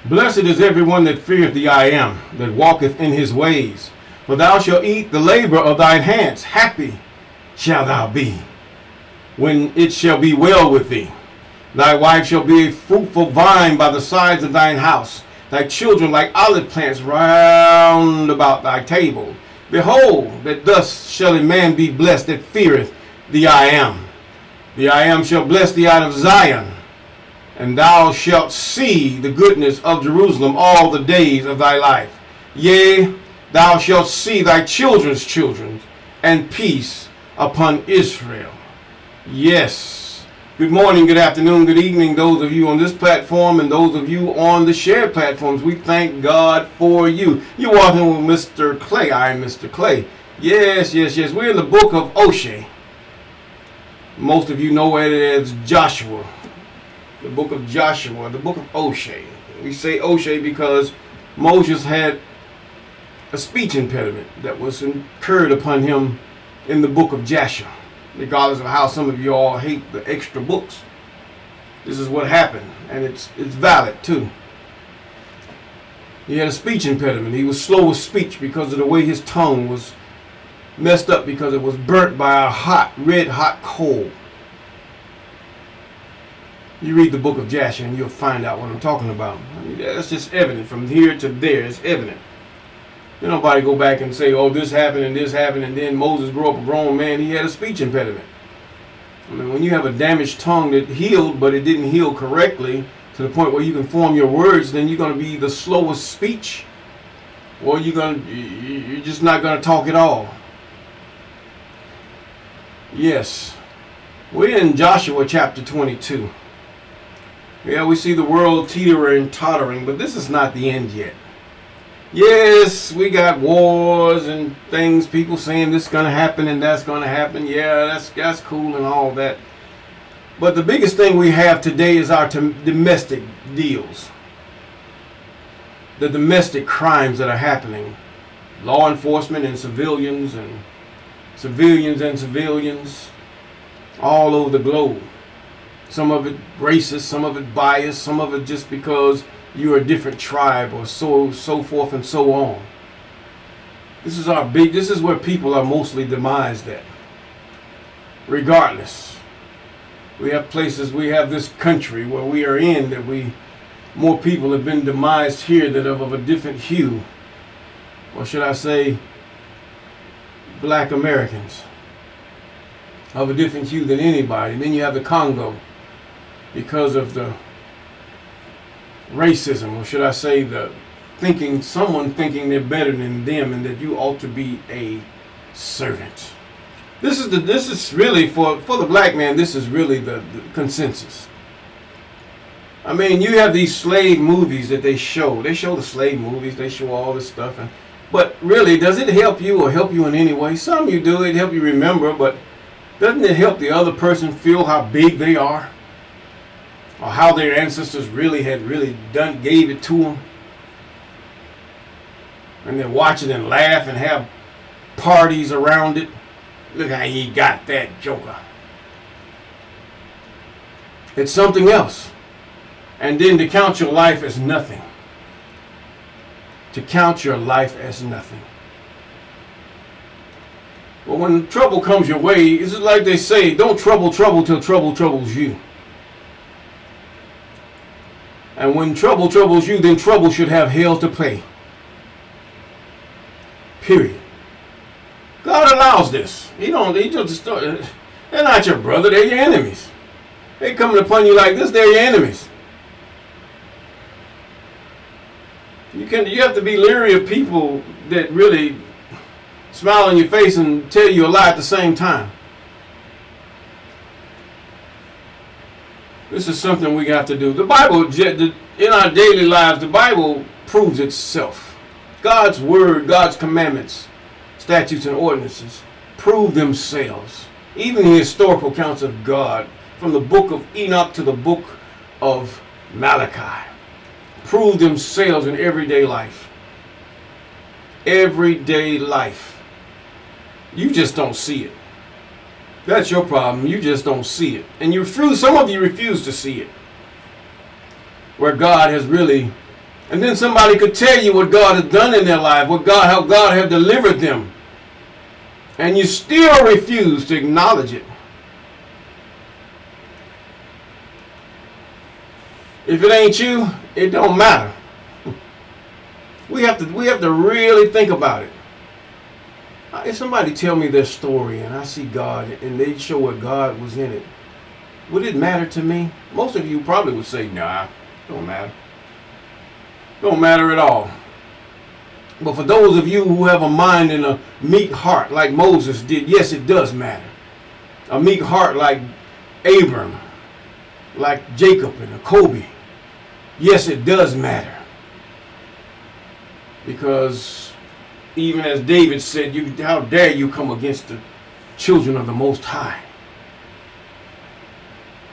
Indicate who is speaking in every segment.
Speaker 1: Blessed is everyone that feareth thee, I am, that walketh in his ways. For thou shalt eat the labor of thine hands. Happy shalt thou be, when it shall be well with thee. Thy wife shall be a fruitful vine by the sides of thine house, thy children like olive plants round about thy table. Behold, that thus shall a man be blessed that feareth the I am. The I am shall bless thee out of Zion, and thou shalt see the goodness of Jerusalem all the days of thy life. Yea, thou shalt see thy children's children, and peace upon Israel. Yes. Good morning, good afternoon, good evening, those of you on this platform and those of you on the shared platforms. We thank God for you. You're walking with Mr. Clay. I am Mr. Clay. Yes. We're in the book of Oshay. Most of you know it as Joshua. The book of Joshua, the book of Oshay. We say Oshay because Moses had a speech impediment that was incurred upon him in the book of Joshua. Regardless of how some of you all hate the extra books, this is what happened, and it's valid too. He had a speech impediment. He was slow of speech because of the way his tongue was messed up because it was burnt by a red hot coal. You read the book of Joshua and you'll find out what I'm talking about. I mean, that's just evident. From here to there, it's evident. Nobody go back and say, oh, this happened, and then Moses grew up a grown man. He had a speech impediment. I mean, when you have a damaged tongue that healed, but it didn't heal correctly to the point where you can form your words, then you're going to be the slowest speech, or you're just not going to talk at all. Yes, we're in Joshua chapter 22. Yeah, we see the world teetering and tottering, but this is not the end yet. Yes, we got wars and things, people saying this is going to happen and that's going to happen. Yeah, that's cool and all that. But the biggest thing we have today is our domestic deals. The domestic crimes that are happening. Law enforcement and civilians all over the globe. Some of it racist, some of it biased, some of it just because you're a different tribe or so forth and so on. This is where people are mostly demised at. Regardless. We have this country where we are in that more people have been demised here that are of a different hue. Or should I say, black Americans. Of a different hue than anybody. And then you have the Congo. Because of the racism, or should I say someone thinking they're better than them and that you ought to be a servant. This is really for the black man, this is really the consensus. I mean, you have these slave movies that they show. They show the slave movies, they show all this stuff, but really, does it help you or help you in any way? Some you do, it help you remember, but doesn't it help the other person feel how big they are? Or how their ancestors gave it to them. And they watch it and laugh and have parties around it. Look how he got that joker. It's something else. And then to count your life as nothing. To count your life as nothing. But when trouble comes your way, it's just like they say, don't trouble till trouble troubles you. And when trouble troubles you, then trouble should have hell to pay. Period. God allows this. They're not your brother, they're your enemies. They coming upon you like this, they're your enemies. You have to be leery of people that really smile in your face and tell you a lie at the same time. This is something we got to do. The Bible, in our daily lives, the Bible proves itself. God's word, God's commandments, statutes and ordinances prove themselves. Even the historical accounts of God, from the book of Enoch to the book of Malachi, prove themselves in everyday life. Everyday life. You just don't see it. That's your problem. You just don't see it. And some of you refuse to see it. Where God has really And then somebody could tell you what God has done in their life, how God has delivered them. And you still refuse to acknowledge it. If it ain't you, it don't matter. We have to really think about it. If somebody tell me their story and I see God and they show what God was in it, would it matter to me? Most of you probably would say, nah, don't matter. Don't matter at all. But for those of you who have a mind and a meek heart like Moses did, yes, it does matter. A meek heart like Abram, like Jacob and Kobe. Yes, it does matter. Because even as David said, how dare you come against the children of the Most High.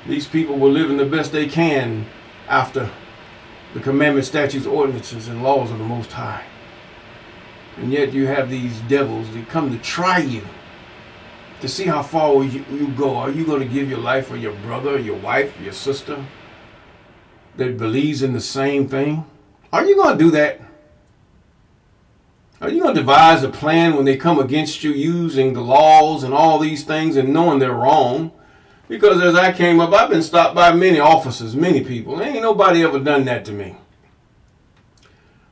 Speaker 1: These people were living the best they can after the commandments, statutes, ordinances, and laws of the Most High. And yet you have these devils that come to try you, to see how far you go. Are you going to give your life for your brother, your wife, your sister that believes in the same thing? Are you going to do that? Are you going to devise a plan when they come against you using the laws and all these things and knowing they're wrong? Because as I came up, I've been stopped by many officers, many people. Ain't nobody ever done that to me.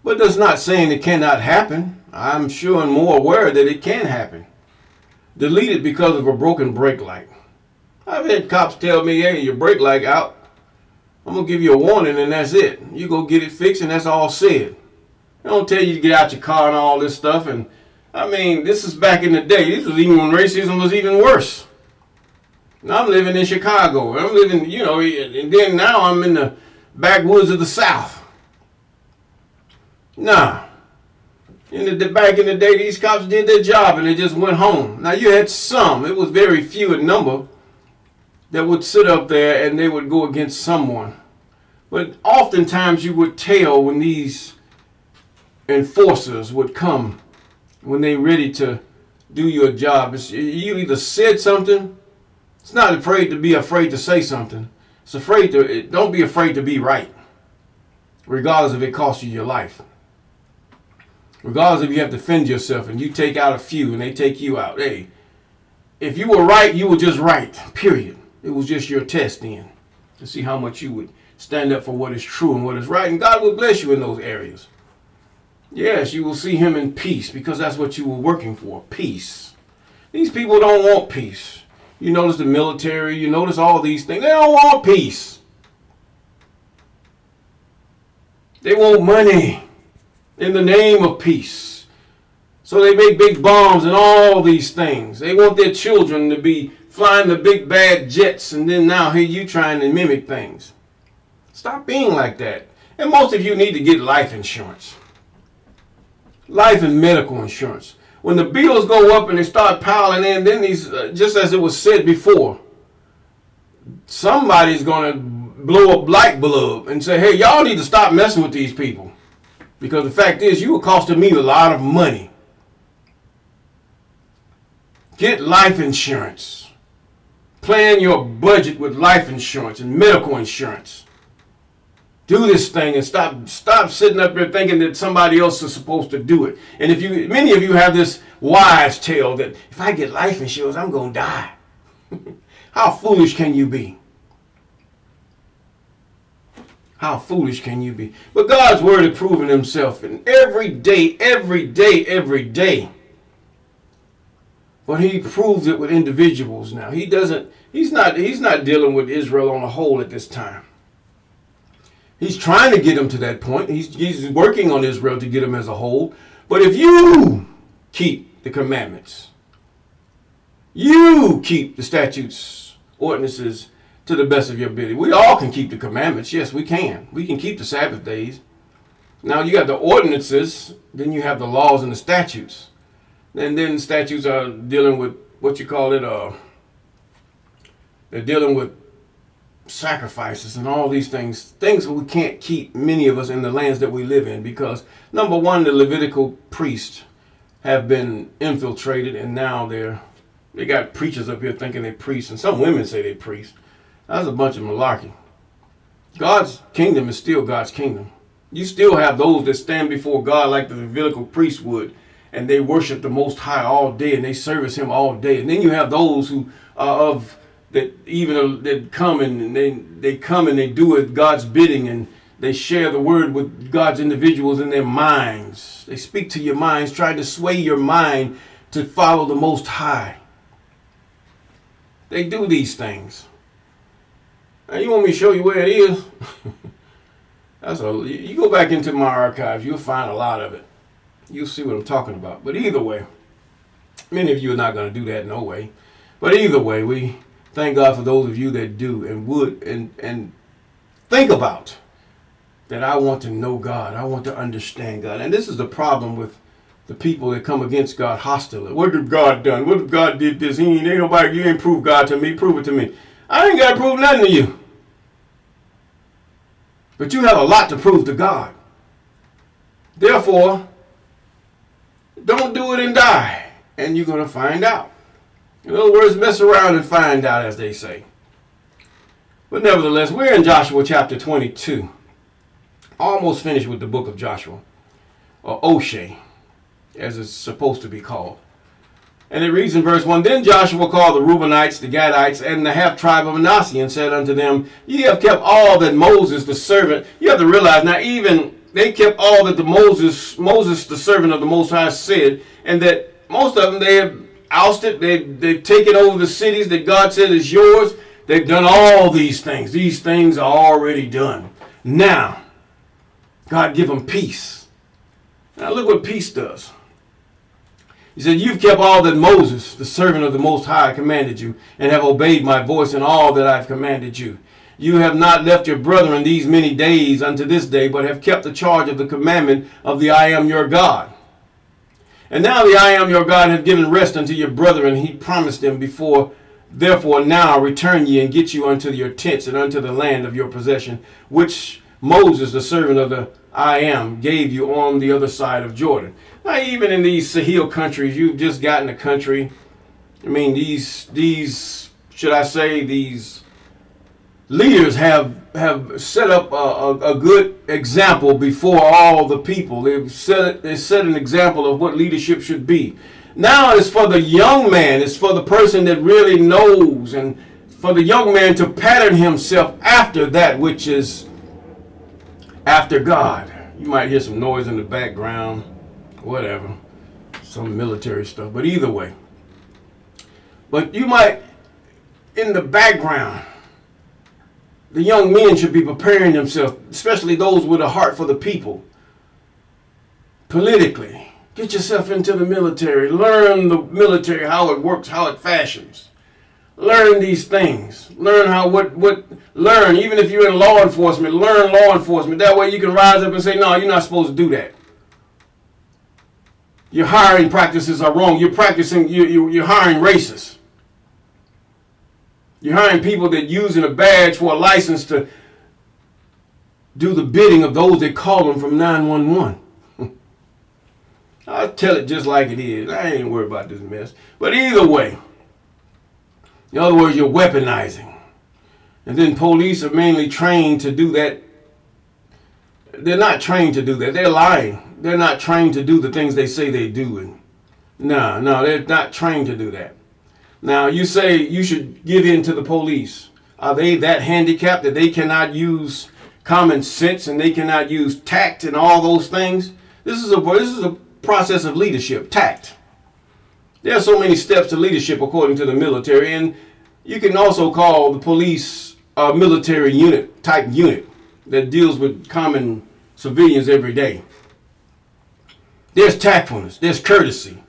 Speaker 1: But that's not saying it cannot happen. I'm sure and more aware that it can happen. Deleted because of a broken brake light. I've had cops tell me, hey, your brake light out. I'm going to give you a warning and that's it. You go get it fixed and that's all said. They don't tell you to get out your car and all this stuff. And I mean, this is back in the day. This was even when racism was even worse. Now I'm living in Chicago. I'm living, and then now I'm in the backwoods of the South. Nah. Back in the day, these cops did their job and they just went home. Now you had some, it was very few in number, that would sit up there and they would go against someone. But oftentimes you would tell when these enforcers would come, when they ready to do your job. You either said something. It's not afraid to say something. It's don't be afraid to be right, regardless if it costs you your life. Regardless if you have to defend yourself and you take out a few and they take you out. Hey, if you were right, you were just right, period. It was just your test then to see how much you would stand up for what is true and what is right. And God will bless you in those areas. Yes, you will see him in peace because that's what you were working for, peace. These people don't want peace. You notice the military, you notice all these things. They don't want peace. They want money in the name of peace. So they make big bombs and all these things. They want their children to be flying the big bad jets, and then now here you trying to mimic things. Stop being like that. And most of you need to get life insurance. Life and medical insurance. When the bills go up and they start piling in, then these, just as it was said before, somebody's going to blow up light bulb and say, hey, y'all need to stop messing with these people. Because the fact is, you were costing me a lot of money. Get life insurance. Plan your budget with life insurance and medical insurance. Do this thing and stop sitting up there thinking that somebody else is supposed to do it. And many of you have this wives' tale that if I get life insurance, I'm going to die. How foolish can you be? How foolish can you be? But God's word is proving himself and every day. But he proves it with individuals now. He's not dealing with Israel on a whole at this time. He's trying to get them to that point. He's working on Israel to get them as a whole. But if you keep the commandments, you keep the statutes, ordinances to the best of your ability. We all can keep the commandments. Yes, we can. We can keep the Sabbath days. Now you got the ordinances, then you have the laws and the statutes. And then the statutes are dealing with they're dealing with sacrifices and all these things that we can't keep, many of us, in the lands that we live in, because number one, the Levitical priests have been infiltrated, and now they got preachers up here thinking they priests, and some women say they priests. That's a bunch of malarkey. God's kingdom is still God's kingdom. You still have those that stand before God like the Levitical priest would, and they worship the Most High all day, and they service Him all day. And then you have those who are of that even that come and they come and they do it God's bidding, and they share the word with God's individuals in their minds. They speak to your minds, trying to sway your mind to follow the Most High. They do these things. Now, you want me to show you where it is? You go back into my archives, you'll find a lot of it. You'll see what I'm talking about. But either way, many of you are not going to do that, no way. But either way, we thank God for those of you that do and would and think about that. I want to know God. I want to understand God. And this is the problem with the people that come against God hostilely. What did God done? What if God did this? Ain't nobody, you ain't proved God to me. Prove it to me. I ain't got to prove nothing to you. But you have a lot to prove to God. Therefore, don't do it and die. And you're going to find out. In other words, mess around and find out, as they say. But nevertheless, we're in Joshua chapter 22. Almost finished with the book of Joshua. Or Oshay, as it's supposed to be called. And it reads in verse 1, Then Joshua called the Reubenites, the Gadites, and the half-tribe of Manasseh, and said unto them, Ye have kept all that Moses the servant. You have to realize, now even they kept all that Moses the servant of the Most High said, and that most of them they have ousted, they've taken over the cities that God said is yours. They've done all these things. These things are already done. Now, God give them peace. Now look what peace does. He said, You've kept all that Moses, the servant of the Most High, commanded you, and have obeyed my voice in all that I've commanded you. You have not left your brethren these many days unto this day, but have kept the charge of the commandment of the I am your God. And now the I am your God hath given rest unto your brethren. He promised them before. Therefore now return ye and get you unto your tents and unto the land of your possession, which Moses, the servant of the I am, gave you on the other side of Jordan. Now, even in these Sahel countries, you've just gotten a country. I mean, these should I say, these leaders have set up a good example before all the people. They set an example of what leadership should be. Now it's for the young man. It's for the person that really knows, and for the young man to pattern himself after that which is after God. You might hear some noise in the background, whatever, some military stuff, but either way. But you might, in the background, the young men should be preparing themselves, especially those with a heart for the people, politically. Get yourself into the military. Learn the military, how it works, how it fashions. Learn these things. Learn learn, even if you're in law enforcement, learn law enforcement. That way you can rise up and say, no, you're not supposed to do that. Your hiring practices are wrong. You're hiring racists. You're hiring people that using a badge for a license to do the bidding of those that call them from 911. I'll tell it just like it is. I ain't worried about this mess. But either way, in other words, you're weaponizing. And then police are mainly trained to do that. They're not trained to do that. They're lying. They're not trained to do the things they say they do. No, they're not trained to do that. Now, you say you should give in to the police. Are they that handicapped that they cannot use common sense and they cannot use tact and all those things? This is a process of leadership, tact. There are so many steps to leadership according to the military, and you can also call the police a military unit that deals with common civilians every day. There's tactfulness, there's courtesy.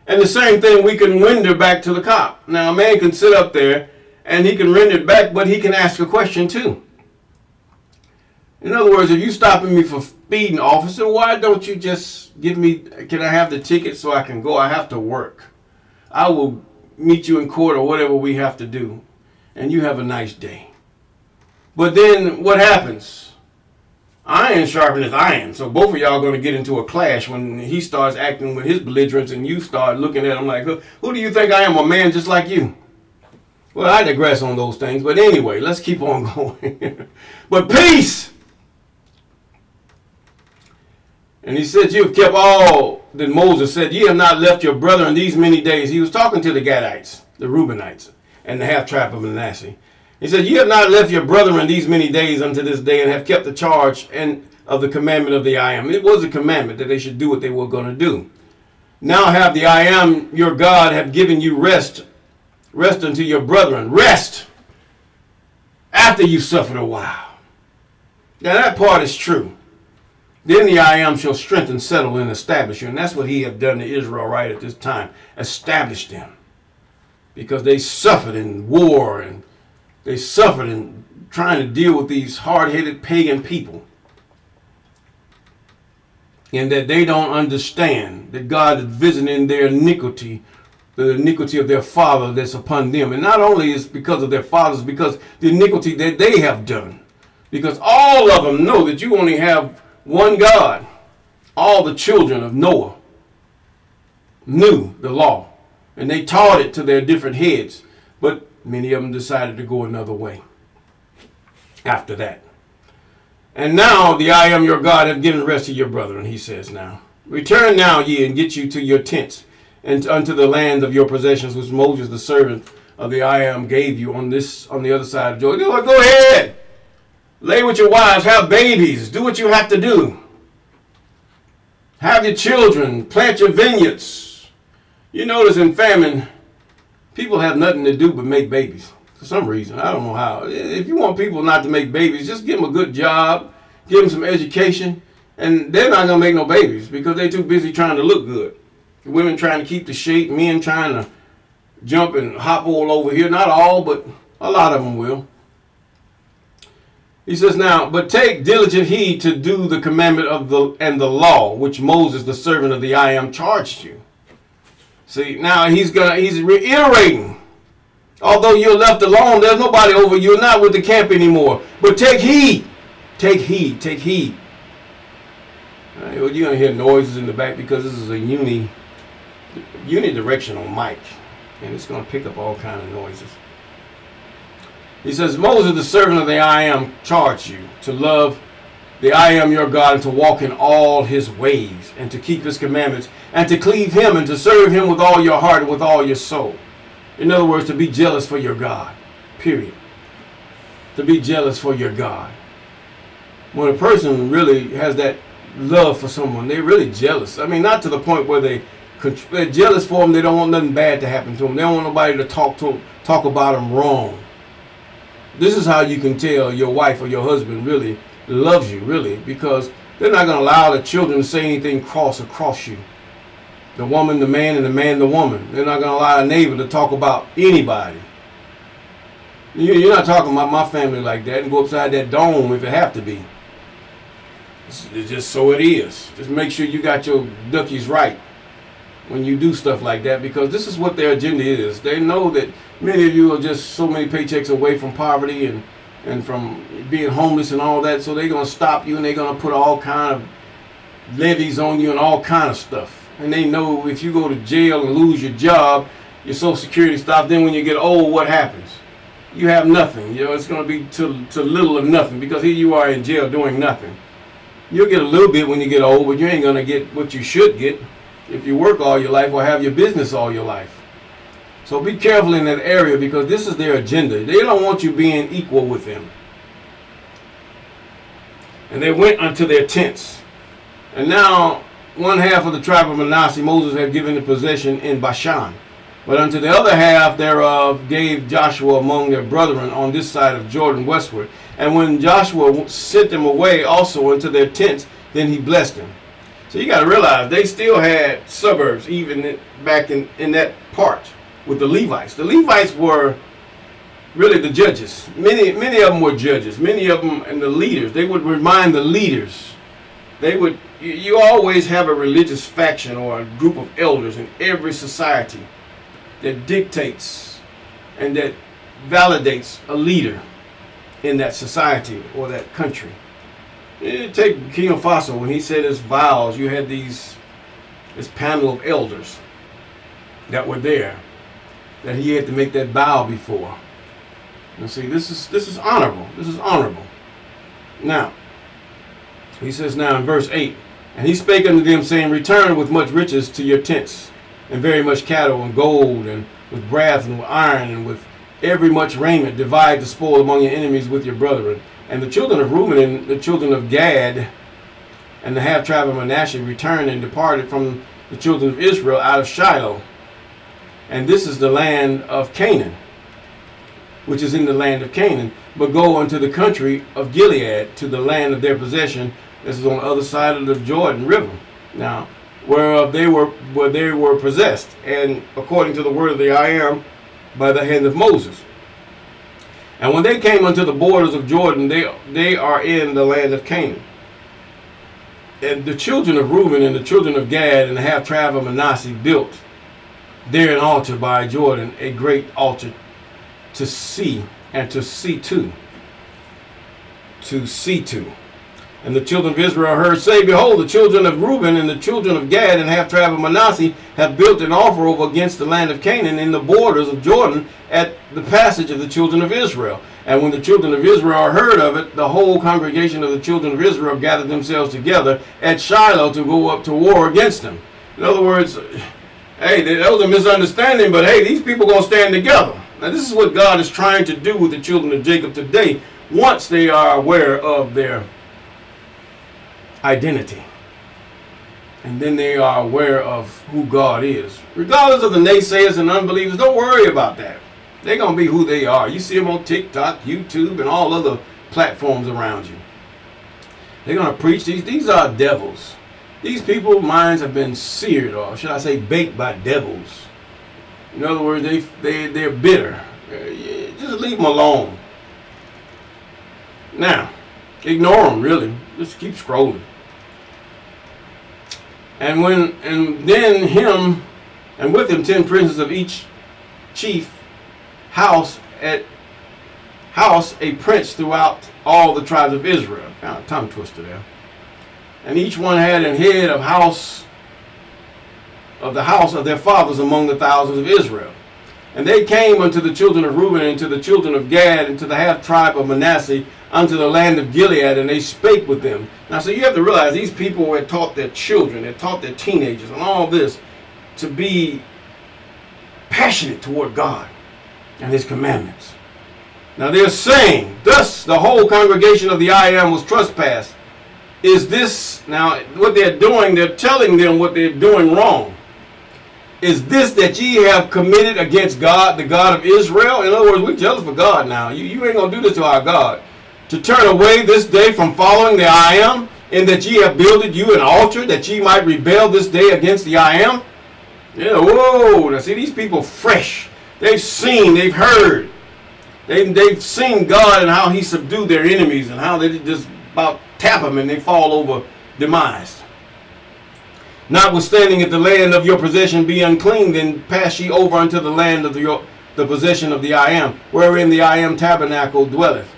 Speaker 1: And the same thing we can render back to the cop. Now, a man can sit up there and he can render it back, but he can ask a question too. In other words, if you stopping me for speeding, officer, why don't you just give me, can I have the ticket so I can go? I have to work. I will meet you in court or whatever we have to do. And you have a nice day. But then what happens? Iron sharpeneth iron. So both of y'all are going to get into a clash when he starts acting with his belligerence and you start looking at him like, who do you think I am? A man just like you? Well, I digress on those things. But anyway, let's keep on going. But peace. And he said, you have kept all that Moses said. Ye have not left your brother in these many days. He was talking to the Gadites, the Reubenites, and the half tribe of Manasseh. He said, ye have not left your brother in these many days unto this day, and have kept the charge and of the commandment of the I am. It was a commandment that they should do what they were going to do. Now have the I am your God have given you rest. Rest unto your brethren. Rest after you suffered a while. Now that part is true. Then the I am shall strengthen, settle, and establish you. And that's what he had done to Israel right at this time. Established them. Because they suffered in war, and they suffered in trying to deal with these hard-headed pagan people. And that they don't understand that God is visiting their iniquity, the iniquity of their father that's upon them. And not only is it because of their fathers, because the iniquity that they have done. Because all of them know that you only have one God. All the children of Noah knew the law, and they taught it to their different heads, but many of them decided to go another way after that. And now the I am your God have given rest to your brethren, he says now. Return now ye and get you to your tents and unto the land of your possessions, which Moses the servant of the I am gave you on the other side of Jordan. Go ahead. Lay with your wives, have babies, do what you have to do. Have your children, plant your vineyards. You notice in famine, people have nothing to do but make babies. For some reason, I don't know how. If you want people not to make babies, just give them a good job, give them some education, and they're not going to make no babies because they're too busy trying to look good. Women trying to keep the shape, men trying to jump and hop all over here. Not all, but a lot of them will. He says now, but take diligent heed to do the commandment of the law, which Moses, the servant of the I am, charged you. See, now he's reiterating. Although you're left alone, there's nobody over you. You're not with the camp anymore. But take heed. Take heed. Take heed. You're going to hear noises in the back because this is a unidirectional mic. And it's going to pick up all kinds of noises. He says, Moses, the servant of the I am, charged you to love the I am your God and to walk in all his ways and to keep his commandments and to cleave him and to serve him with all your heart and with all your soul. In other words, to be jealous for your God. Period. To be jealous for your God. When a person really has that love for someone, they're really jealous. I mean, not to the point where they're jealous for them. They don't want nothing bad to happen to them. They don't want nobody to talk about them wrong. This is how you can tell your wife or your husband really loves you, really, because they're not going to allow the children to say anything cross across you. The woman, the man, and the man, the woman. They're not going to allow a neighbor to talk about anybody. You're not talking about my family like that and go upside that dome if it have to be. It's just so it is. Just make sure you got your duckies right when you do stuff like that, because this is what their agenda is. They know that many of you are just so many paychecks away from poverty and from being homeless and all that, so they're going to stop you and they're going to put all kind of levies on you and all kind of stuff. And they know if you go to jail and lose your job, your Social Security stops, then when you get old, what happens? You have nothing. It's going to be to little or nothing, because here you are in jail doing nothing. You'll get a little bit when you get old, but you ain't going to get what you should get if you work all your life or have your business all your life. So be careful in that area, because this is their agenda. They don't want you being equal with them. And they went unto their tents. And now one half of the tribe of Manasseh Moses had given the possession in Bashan. But unto the other half thereof gave Joshua among their brethren on this side of Jordan westward. And when Joshua sent them away also into their tents, then he blessed them. So you got to realize they still had suburbs even back in that part with the Levites. The Levites were really the judges. Many of them were judges. Many of them and the leaders. They would remind the leaders. You always have a religious faction or a group of elders in every society that dictates and that validates a leader in that society or that country. Take Burkina Faso, when he said his vows, you had this panel of elders that were there that he had to make that vow before. And see, this is honorable. This is honorable. Now, he says now in verse 8, And he spake unto them, saying, Return with much riches to your tents, and very much cattle, and gold, and with brass, and with iron, and with every much raiment. Divide the spoil among your enemies with your brethren. And the children of Reuben and the children of Gad and the half tribe of Manasseh returned and departed from the children of Israel out of Shiloh. And this is the land of Canaan, which is in the land of Canaan, but go unto the country of Gilead, to the land of their possession. This is on the other side of the Jordan River. Now, where they were possessed, and according to the word of the I am, by the hand of Moses. And when they came unto the borders of Jordan, they are in the land of Canaan. And the children of Reuben and the children of Gad and the half tribe of Manasseh built there an altar by Jordan, a great altar to see and to see to. To see to. And the children of Israel heard say, Behold, the children of Reuben and the children of Gad and half tribe of Manasseh have built an altar over against the land of Canaan in the borders of Jordan at the passage of the children of Israel. And when the children of Israel heard of it, the whole congregation of the children of Israel gathered themselves together at Shiloh to go up to war against them. In other words, hey, that was a misunderstanding, but hey, these people are going to stand together. Now this is what God is trying to do with the children of Jacob today, once they are aware of their identity. And then they are aware of who God is. Regardless of the naysayers and unbelievers, don't worry about that. They're going to be who they are. You see them on TikTok, YouTube, and all other platforms around you. They're going to preach these. These are devils. These people's minds have been seared, or should I say baked by devils. In other words, they're bitter. Just leave them alone. Now, ignore them, really. Just keep scrolling. And with him 10 princes of each chief house a prince throughout all the tribes of Israel. Kind of tongue twister there. And each one had an head of the house of their fathers among the thousands of Israel. And they came unto the children of Reuben and to the children of Gad and to the half tribe of Manasseh unto the land of Gilead, and they spake with them. Now, so you have to realize these people had taught their children, had taught their teenagers and all this to be passionate toward God and his commandments. Now they're saying, thus the whole congregation of the I am was trespassed. Is this, now what they're doing, they're telling them what they're doing wrong. Is this that ye have committed against God, the God of Israel? In other words, we're jealous for God now. You ain't going to do this to our God. To turn away this day from following the I am, in that ye have builded you an altar, that ye might rebel this day against the I am? Yeah, whoa. Now see, these people fresh. They've seen, they've heard. They've seen God and how he subdued their enemies and how they just about tap them and they fall over demise. Notwithstanding, if the land of your possession be unclean, then pass ye over unto the land of the possession of the I am, wherein the I am tabernacle dwelleth,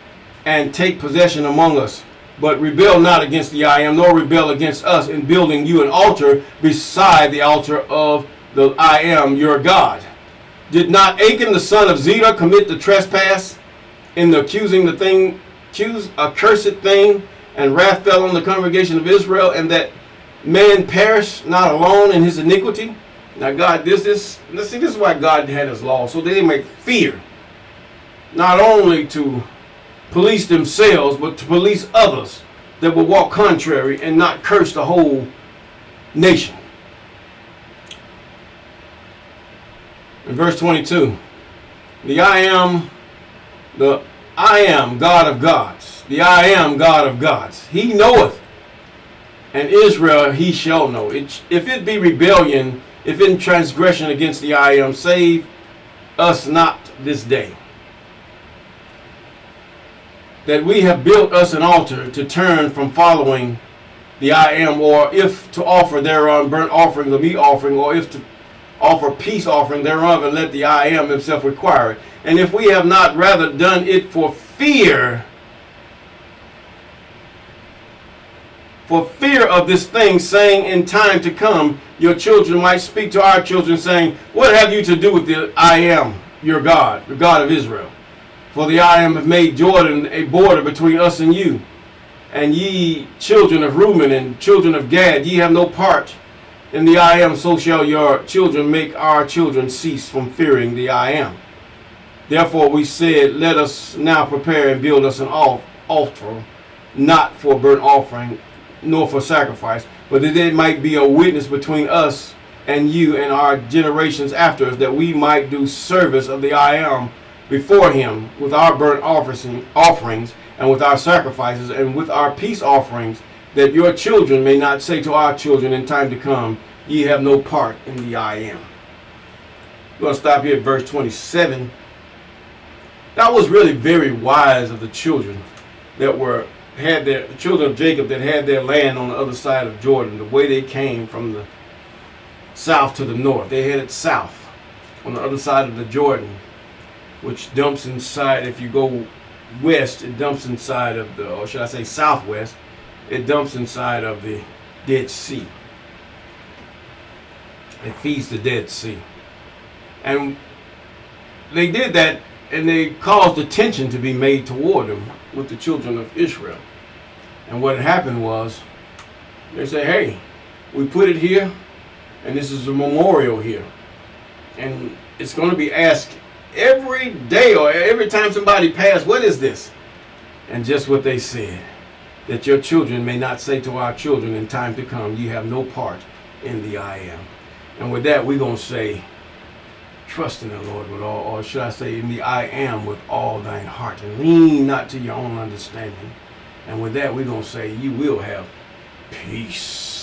Speaker 1: and take possession among us. But rebel not against the I am, nor rebel against us in building you an altar beside the altar of the I am your God. Did not Achan the son of Zerah commit the trespass in the accuse a cursed thing, and wrath fell on the congregation of Israel, and that man perished not alone in his iniquity? Now God, this is why God had his law, so they make fear, not only to police themselves, but to police others that will walk contrary and not curse the whole nation. In verse 22, the I am God of gods. The I am God of gods. He knoweth, and Israel he shall know. If it be rebellion, if in transgression against the I am, save us not this day. That we have built us an altar to turn from following the I am, or if to offer thereon burnt offering, the meat offering, or if to offer peace offering thereof, and let the I am himself require it. And if we have not rather done it for fear of this thing, saying in time to come your children might speak to our children, saying, what have you to do with the I am your God, the God of Israel? For the I am have made Jordan a border between us and you, And ye children of Reuben and children of Gad, ye have no part in the I am, so shall your children make our children cease from fearing the I am. Therefore we said, let us now prepare and build us an altar, not for burnt offering, nor for sacrifice, but that it might be a witness between us and you and our generations after us, that we might do service of the I am before him with our burnt offerings and with our sacrifices and with our peace offerings, that your children may not say to our children in time to come, ye have no part in the I am. We're going to stop here at verse 27. That was really very wise of the children that the children of Jacob that had their land on the other side of Jordan, the way they came from the south to the north. They headed south on the other side of the Jordan, which dumps inside, if you go west, it dumps inside of the, or should I say southwest, it dumps inside of the Dead Sea. It feeds the Dead Sea. And they did that, and they caused attention to be made toward them with the children of Israel. And what had happened was, they said, hey, we put it here, and this is a memorial here. And it's going to be asked every day or every time somebody passed, what is this? And just what they said, that your children may not say to our children in time to come, ye have no part in the I am. And with that, we're going to say, trust in the Lord with all, or should I say, in the I am with all thine heart, and lean not to your own understanding. And with that, we're going to say, you will have peace.